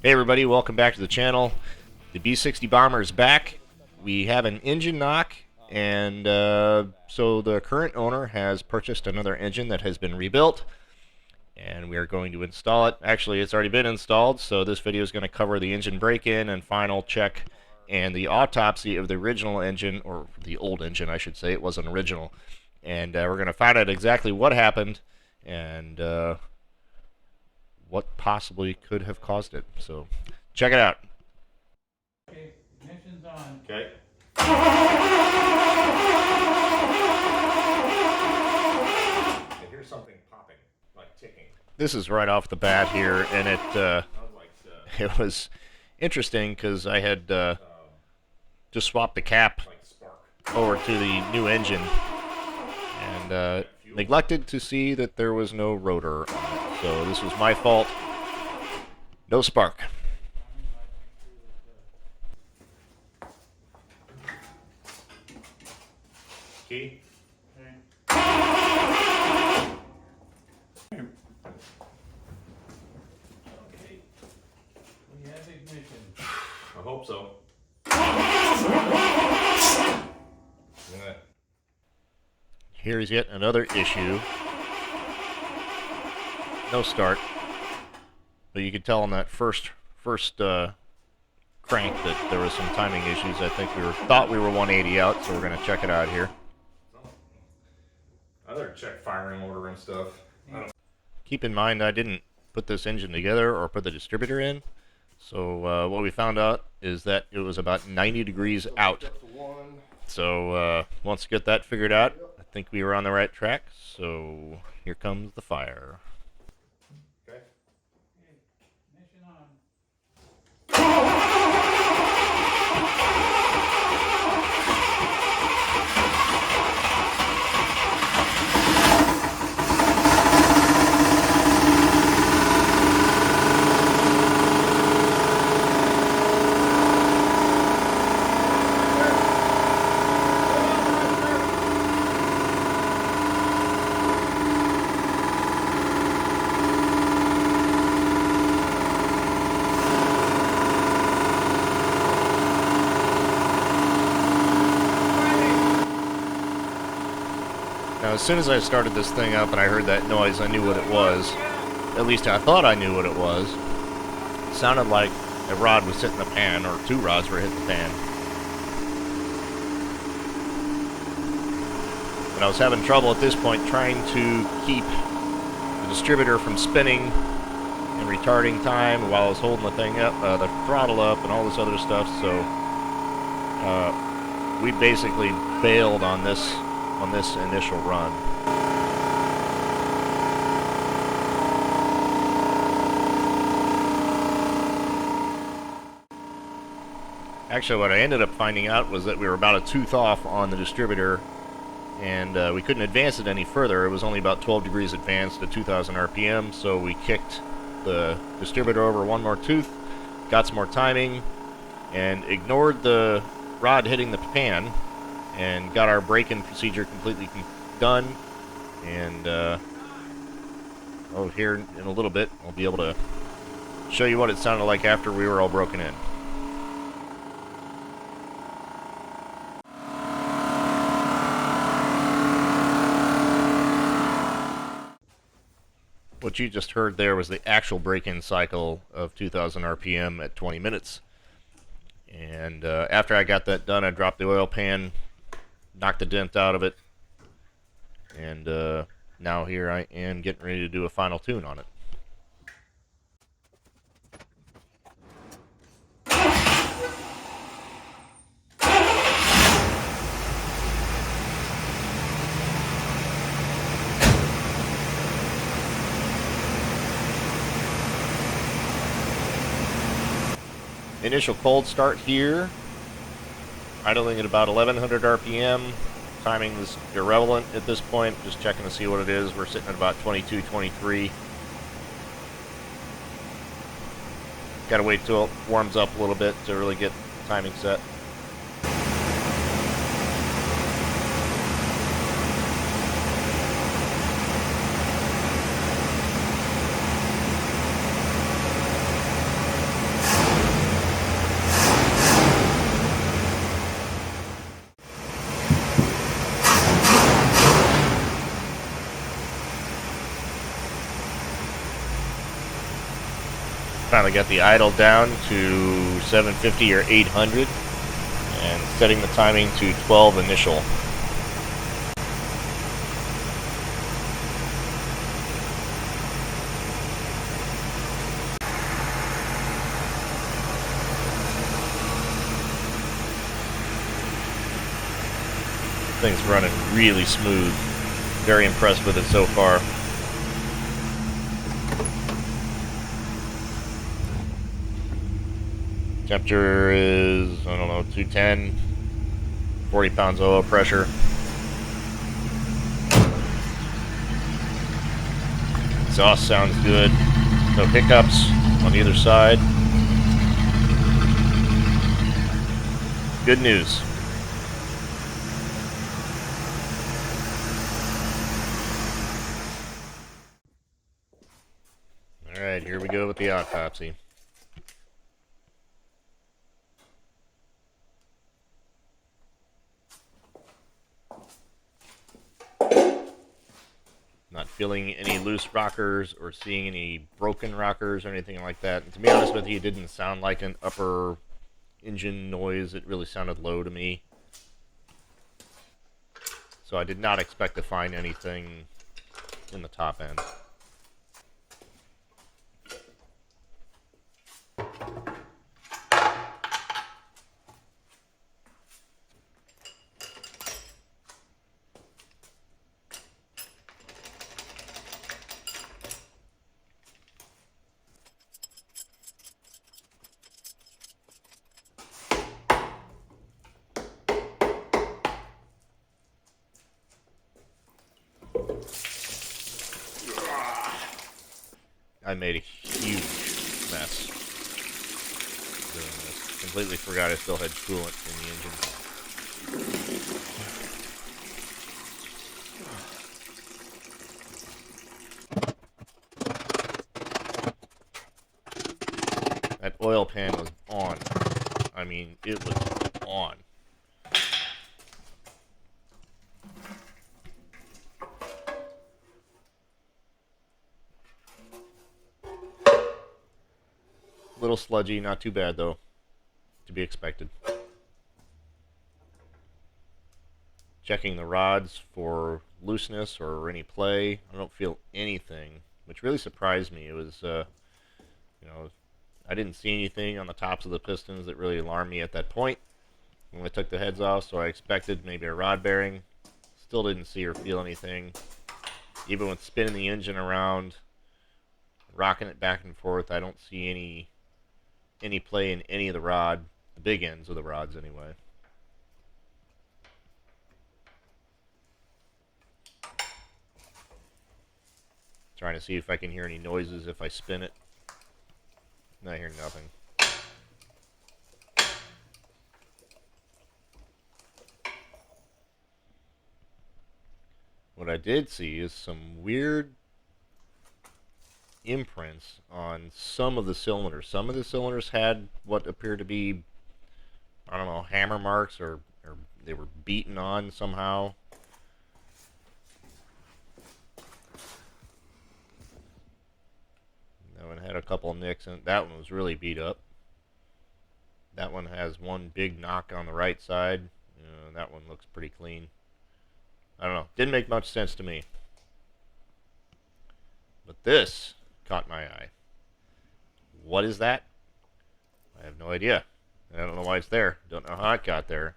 Hey everybody, welcome back to the channel. The B-60 Bomber is back. We have an engine knock, and so the current owner has purchased another engine that has been rebuilt, and we are going to install it. Actually, it's already been installed, so this video is going to cover the engine break-in and final check and the autopsy of the original engine, or the old engine I should say. It wasn't original. And we're going to find out exactly what happened and what possibly could have caused it. So check it out. Okay, ignition's on. Okay. I hear something popping, like ticking. This is right off the bat here, and it was interesting because I had just swapped the cap over to the new engine and neglected to see that there was no rotor on it. So this was my fault. No spark. Key. Okay. Okay. We have ignition. I hope so. Here's yet another issue. No start. But you could tell on that first crank that there was some timing issues. I think thought we were 180 out, so we're going to check it out here. I better check firing order and stuff. Keep in mind I didn't put this engine together or put the distributor in. So what we found out is that it was about 90 degrees out. So once we get that figured out, I think we were on the right track. So here comes the fire. Okay. Ignition on. Now, as soon as I started this thing up and I heard that noise, I knew what it was. At least I thought I knew what it was. It sounded like a rod was hitting the pan, or two rods were hitting the pan. But I was having trouble at this point trying to keep the distributor from spinning and retarding time while I was holding the thing up, the throttle up, and all this other stuff. So we basically bailed on this initial run. Actually, what I ended up finding out was that we were about a tooth off on the distributor, and we couldn't advance it any further. It was only about 12 degrees advanced at 2,000 RPM, so we kicked the distributor over one more tooth, got some more timing, and ignored the rod hitting the pan, and got our break-in procedure completely done. And here in a little bit I'll be able to show you what it sounded like after we were all broken in. What you just heard there was the actual break-in cycle of 2,000 RPM at 20 minutes. And after I got that done, I dropped the oil pan, knocked the dent out of it, and now here I am getting ready to do a final tune on it. Initial cold start here, idling at about 1100 RPM. Timing is irrelevant at this point, just checking to see what it is. We're sitting at about 22, 23. Gotta wait till it warms up a little bit to really get the timing set. finally got the idle down to 750 or 800 and setting the timing to 12 initial. Thing's running really smooth. Very impressed with it so far. Temperature is, I don't know, 210, 40 pounds of oil pressure. Exhaust sounds good. No hiccups on either side. Good news. Alright, here we go with the autopsy. Not feeling any loose rockers or seeing any broken rockers or anything like that. And to be honest with you, it didn't sound like an upper engine noise. It really sounded low to me. So I did not expect to find anything in the top end. I made a huge mess doing this. Completely forgot I still had coolant in the engine. That oil pan was on. I mean, it was on. Little sludgy, not too bad though. To be expected. Checking the rods for looseness or any play. I don't feel anything, which really surprised me. It was, I didn't see anything on the tops of the pistons that really alarmed me at that point when I took the heads off, so I expected maybe a rod bearing. Still didn't see or feel anything. Even with spinning the engine around, rocking it back and forth, I don't see any play in any of the rod, the big ends of the rods anyway. Trying to see if I can hear any noises if I spin it. I hear nothing. What I did see is some weird imprints on some of the cylinders. Some of the cylinders had what appeared to be, I don't know, hammer marks or they were beaten on somehow. That one had a couple of nicks, and that one was really beat up. That one has one big knock on the right side. That one looks pretty clean. I don't know. Didn't make much sense to me. But this caught my eye. What is that? I have no idea. I don't know why it's there. Don't know how it got there.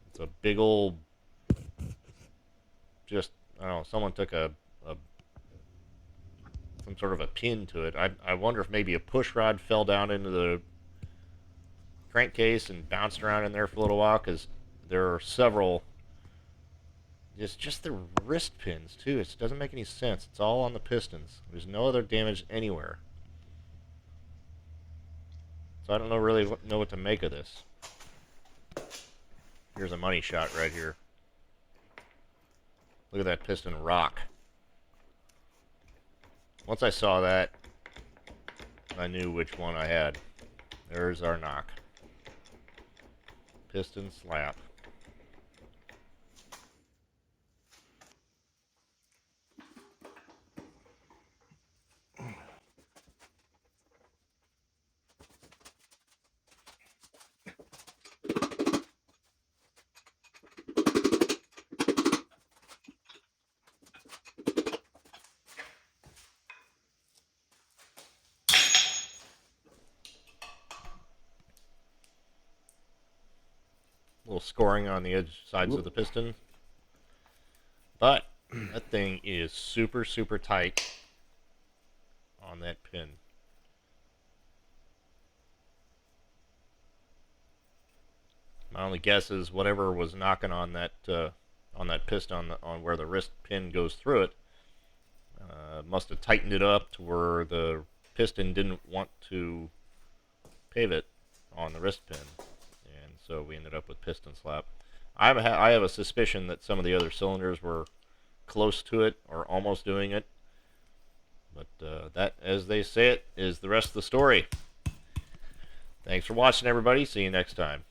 It's a big old, just, I don't know, someone took some sort of a pin to it. I wonder if maybe a push rod fell down into the crankcase and bounced around in there for a little while, because there are several, just the wrist pins too. It doesn't make any sense. It's all on the pistons. There's no other damage anywhere. So I don't really know what to make of this. Here's a money shot right here. Look at that piston rock. Once I saw that, I knew which one I had. There's our knock. Piston slap. little scoring on the edge sides of the piston. But that thing is super, super tight on that pin. My only guess is whatever was knocking on that piston on where the wrist pin goes through it must have tightened it up to where the piston didn't want to pivot on the wrist pin, and so we ended up with piston slap. I have a suspicion that some of the other cylinders were close to it or almost doing it, but that, as they say it, is the rest of the story. Thanks for watching, everybody. See you next time.